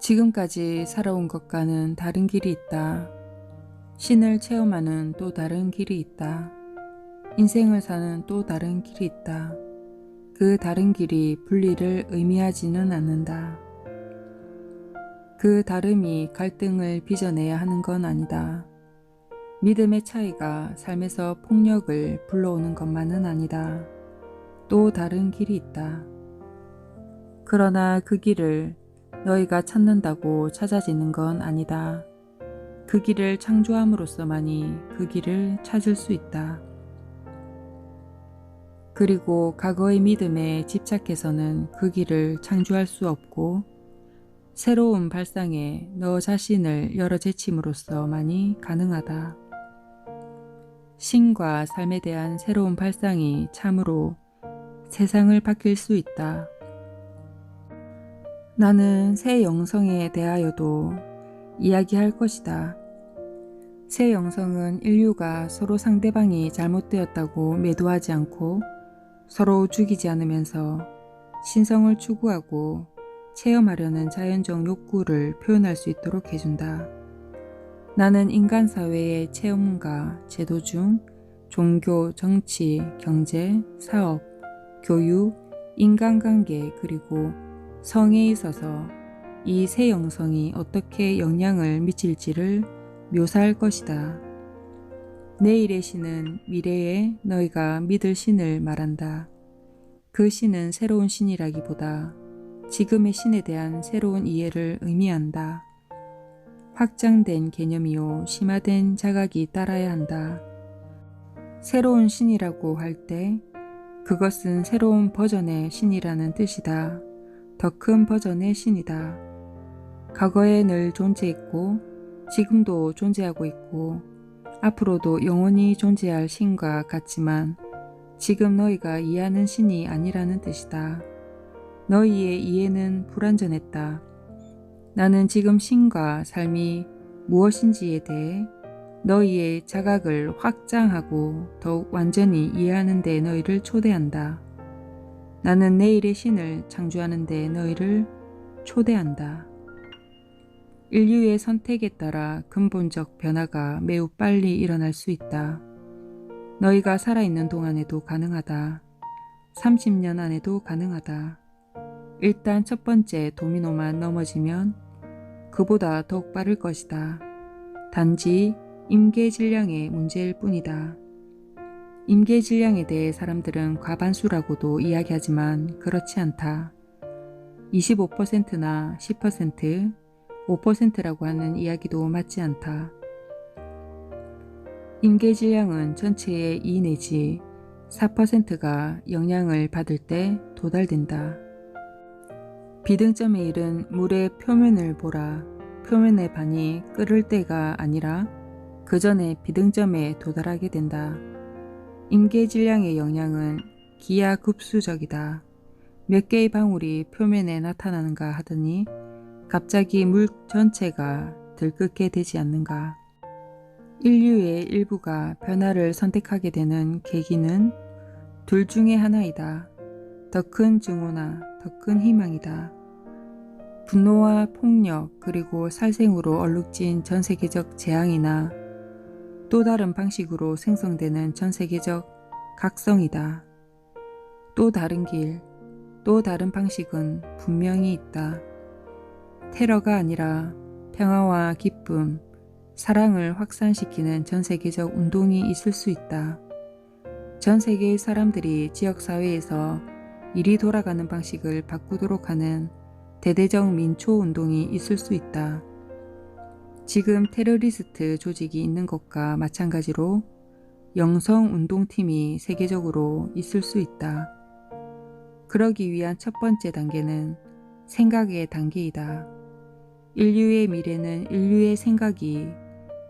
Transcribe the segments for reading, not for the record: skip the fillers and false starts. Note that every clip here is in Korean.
지금까지 살아온 것과는 다른 길이 있다. 신을 체험하는 또 다른 길이 있다. 인생을 사는 또 다른 길이 있다. 그 다른 길이 분리를 의미하지는 않는다. 그 다름이 갈등을 빚어내야 하는 건 아니다. 믿음의 차이가 삶에서 폭력을 불러오는 것만은 아니다. 또 다른 길이 있다. 그러나 그 길을 너희가 찾는다고 찾아지는 건 아니다. 그 길을 창조함으로써만이 그 길을 찾을 수 있다. 그리고 과거의 믿음에 집착해서는 그 길을 창조할 수 없고 새로운 발상에 너 자신을 열어 제침으로써만이 가능하다. 신과 삶에 대한 새로운 발상이 참으로 세상을 바뀔 수 있다. 나는 새 영성에 대하여도 이야기할 것이다. 새 영성은 인류가 서로 상대방이 잘못되었다고 매도하지 않고 서로 죽이지 않으면서 신성을 추구하고 체험하려는 자연적 욕구를 표현할 수 있도록 해준다. 나는 인간 사회의 체험과 제도 중 종교, 정치, 경제, 사업, 교육, 인간관계 그리고 성에 있어서 이 새 영성이 어떻게 영향을 미칠지를 묘사할 것이다. 내일의 신은 미래에 너희가 믿을 신을 말한다. 그 신은 새로운 신이라기보다 지금의 신에 대한 새로운 이해를 의미한다. 확장된 개념이요 심화된 자각이 따라야 한다. 새로운 신이라고 할 때 그것은 새로운 버전의 신이라는 뜻이다. 더 큰 버전의 신이다. 과거에 늘 존재했고 지금도 존재하고 있고 앞으로도 영원히 존재할 신과 같지만 지금 너희가 이해하는 신이 아니라는 뜻이다. 너희의 이해는 불완전했다. 나는 지금 신과 삶이 무엇인지에 대해 너희의 자각을 확장하고 더욱 완전히 이해하는 데 너희를 초대한다. 나는 내일의 신을 창조하는 데 너희를 초대한다. 인류의 선택에 따라 근본적 변화가 매우 빨리 일어날 수 있다. 너희가 살아있는 동안에도 가능하다. 30년 안에도 가능하다. 일단 첫 번째 도미노만 넘어지면 그보다 더욱 빠를 것이다. 단지 임계질량의 문제일 뿐이다. 임계질량에 대해 사람들은 과반수라고도 이야기하지만 그렇지 않다. 25%나 10%, 5%라고 하는 이야기도 맞지 않다. 임계질량은 전체의 2 내지 4%가 영향을 받을 때 도달된다. 비등점에 이른 물의 표면을 보라. 표면의 반이 끓을 때가 아니라 그 전에 비등점에 도달하게 된다. 임계질량의 영향은 기하급수적이다. 몇 개의 방울이 표면에 나타나는가 하더니 갑자기 물 전체가 들끓게 되지 않는가. 인류의 일부가 변화를 선택하게 되는 계기는 둘 중에 하나이다. 더 큰 증오나 더 큰 희망이다. 분노와 폭력 그리고 살생으로 얼룩진 전세계적 재앙이나 또 다른 방식으로 생성되는 전세계적 각성이다. 또 다른 길, 또 다른 방식은 분명히 있다. 테러가 아니라 평화와 기쁨, 사랑을 확산시키는 전세계적 운동이 있을 수 있다. 전 세계의 사람들이 지역사회에서 일이 돌아가는 방식을 바꾸도록 하는 대대적 민초운동이 있을 수 있다. 지금 테러리스트 조직이 있는 것과 마찬가지로 영성운동팀이 세계적으로 있을 수 있다. 그러기 위한 첫 번째 단계는 생각의 단계이다. 인류의 미래는 인류의 생각이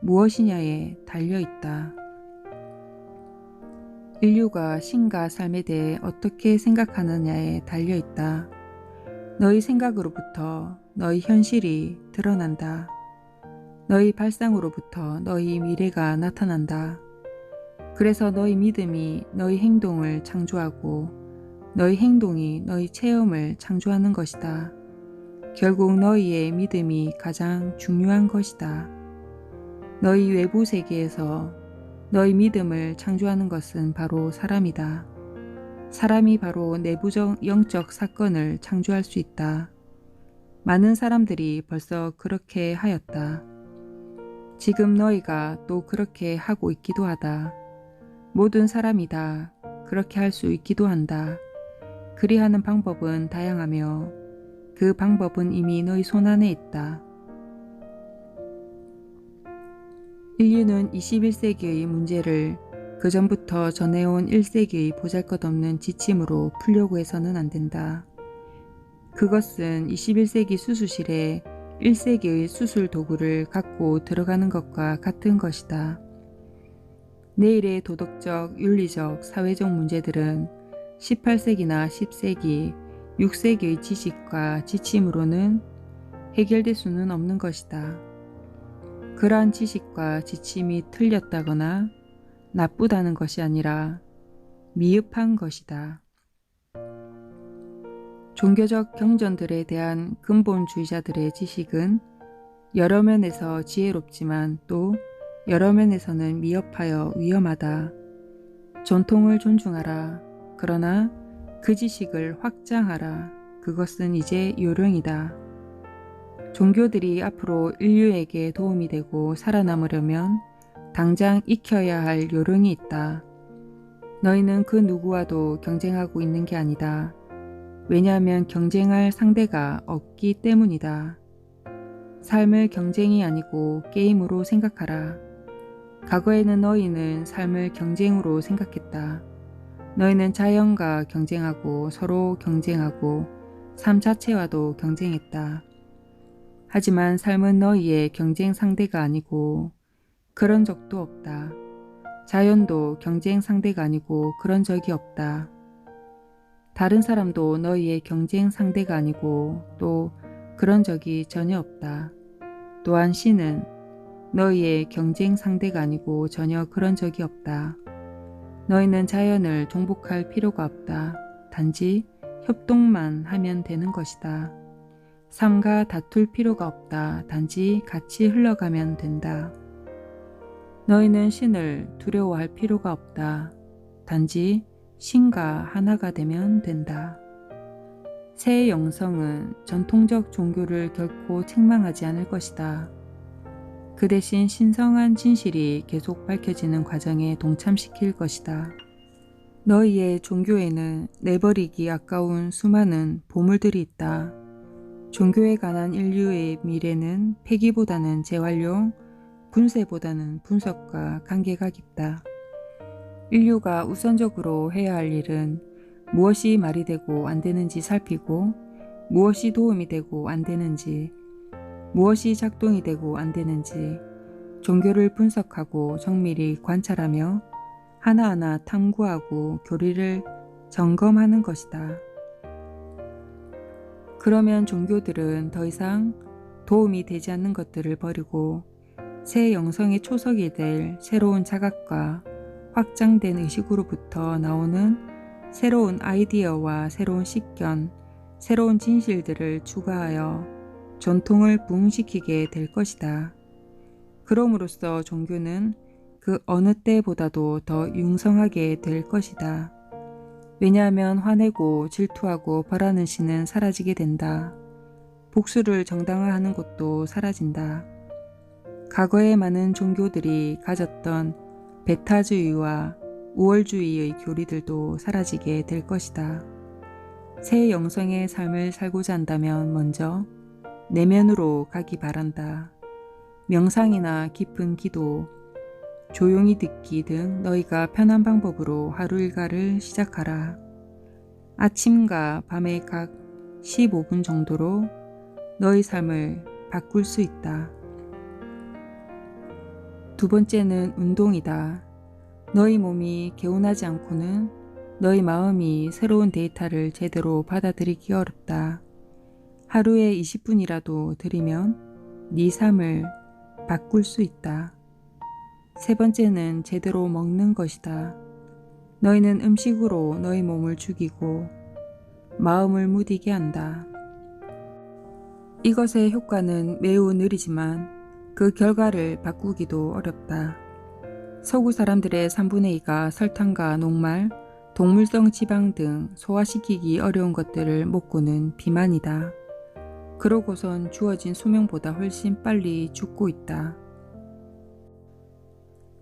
무엇이냐에 달려있다. 인류가 신과 삶에 대해 어떻게 생각하느냐에 달려있다. 너희 생각으로부터 너희 현실이 드러난다. 너희 발상으로부터 너희 미래가 나타난다. 그래서 너희 믿음이 너희 행동을 창조하고 너희 행동이 너희 체험을 창조하는 것이다. 결국 너희의 믿음이 가장 중요한 것이다. 너희 외부 세계에서 너희 믿음을 창조하는 것은 바로 사람이다. 사람이 바로 내부적 영적 사건을 창조할 수 있다. 많은 사람들이 벌써 그렇게 하였다. 지금 너희가 또 그렇게 하고 있기도 하다. 모든 사람이 다 그렇게 할 수 있기도 한다. 그리하는 방법은 다양하며 그 방법은 이미 너희 손안에 있다. 인류는 21세기의 문제를 그전부터 전해온 1세기의 보잘것없는 지침으로 풀려고 해서는 안 된다. 그것은 21세기 수술실에 1세기의 수술 도구를 갖고 들어가는 것과 같은 것이다. 내일의 도덕적, 윤리적, 사회적 문제들은 18세기나 10세기, 6세기의 지식과 지침으로는 해결될 수는 없는 것이다. 그러한 지식과 지침이 틀렸다거나 나쁘다는 것이 아니라 미흡한 것이다. 종교적 경전들에 대한 근본주의자들의 지식은 여러 면에서 지혜롭지만 또 여러 면에서는 미흡하여 위험하다. 전통을 존중하라. 그러나 그 지식을 확장하라. 그것은 이제 요령이다. 종교들이 앞으로 인류에게 도움이 되고 살아남으려면 당장 익혀야 할 요령이 있다. 너희는 그 누구와도 경쟁하고 있는 게 아니다. 왜냐하면 경쟁할 상대가 없기 때문이다. 삶을 경쟁이 아니고 게임으로 생각하라. 과거에는 너희는 삶을 경쟁으로 생각했다. 너희는 자연과 경쟁하고 서로 경쟁하고 삶 자체와도 경쟁했다. 하지만 삶은 너희의 경쟁 상대가 아니고 그런 적도 없다. 자연도 경쟁 상대가 아니고 그런 적이 없다. 다른 사람도 너희의 경쟁 상대가 아니고 또 그런 적이 전혀 없다. 또한 신은 너희의 경쟁 상대가 아니고 전혀 그런 적이 없다. 너희는 자연을 정복할 필요가 없다. 단지 협동만 하면 되는 것이다. 삶과 다툴 필요가 없다. 단지 같이 흘러가면 된다. 너희는 신을 두려워할 필요가 없다. 단지 신과 하나가 되면 된다. 새 영성은 전통적 종교를 결코 책망하지 않을 것이다. 그 대신 신성한 진실이 계속 밝혀지는 과정에 동참시킬 것이다. 너희의 종교에는 내버리기 아까운 수많은 보물들이 있다. 종교에 관한 인류의 미래는 폐기보다는 재활용, 분쇄보다는 분석과 관계가 깊다. 인류가 우선적으로 해야 할 일은 무엇이 말이 되고 안 되는지 살피고 무엇이 도움이 되고 안 되는지, 무엇이 작동이 되고 안 되는지 종교를 분석하고 정밀히 관찰하며 하나하나 탐구하고 교리를 점검하는 것이다. 그러면 종교들은 더 이상 도움이 되지 않는 것들을 버리고 새 영성의 초석이 될 새로운 자각과 확장된 의식으로부터 나오는 새로운 아이디어와 새로운 식견, 새로운 진실들을 추가하여 전통을 부흥시키게 될 것이다. 그럼으로써 종교는 그 어느 때보다도 더 융성하게 될 것이다. 왜냐하면 화내고 질투하고 벌하는 신은 사라지게 된다. 복수를 정당화하는 것도 사라진다. 과거의 많은 종교들이 가졌던 배타주의와 우월주의의 교리들도 사라지게 될 것이다. 새 영성의 삶을 살고자 한다면 먼저 내면으로 가기 바란다. 명상이나 깊은 기도, 조용히 듣기 등 너희가 편한 방법으로 하루 일과를 시작하라. 아침과 밤에 각 15분 정도로 너희 삶을 바꿀 수 있다. 두 번째는 운동이다. 너희 몸이 개운하지 않고는 너희 마음이 새로운 데이터를 제대로 받아들이기 어렵다. 하루에 20분이라도 들이면 네 삶을 바꿀 수 있다. 세 번째는 제대로 먹는 것이다. 너희는 음식으로 너희 몸을 죽이고 마음을 무디게 한다. 이것의 효과는 매우 느리지만 그 결과를 바꾸기도 어렵다. 서구 사람들의 3분의 2가 설탕과 녹말, 동물성 지방 등 소화시키기 어려운 것들을 먹고는 비만이다. 그러고선 주어진 수명보다 훨씬 빨리 죽고 있다.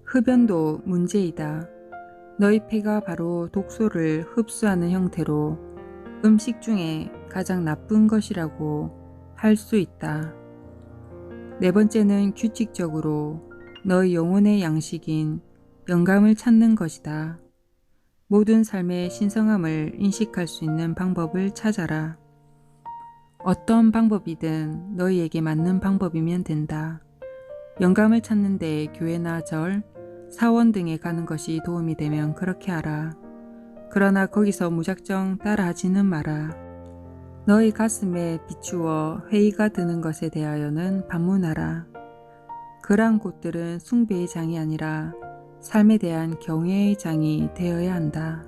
흡연도 문제이다. 너희 폐가 바로 독소를 흡수하는 형태로 음식 중에 가장 나쁜 것이라고 할 수 있다. 네 번째는 규칙적으로 너희 영혼의 양식인 영감을 찾는 것이다. 모든 삶의 신성함을 인식할 수 있는 방법을 찾아라. 어떤 방법이든 너희에게 맞는 방법이면 된다. 영감을 찾는 데 교회나 절, 사원 등에 가는 것이 도움이 되면 그렇게 하라. 그러나 거기서 무작정 따라하지는 마라. 너희 가슴에 비추어 회의가 드는 것에 대하여는 반문하라. 그러한 곳들은 숭배의 장이 아니라 삶에 대한 경외의 장이 되어야 한다.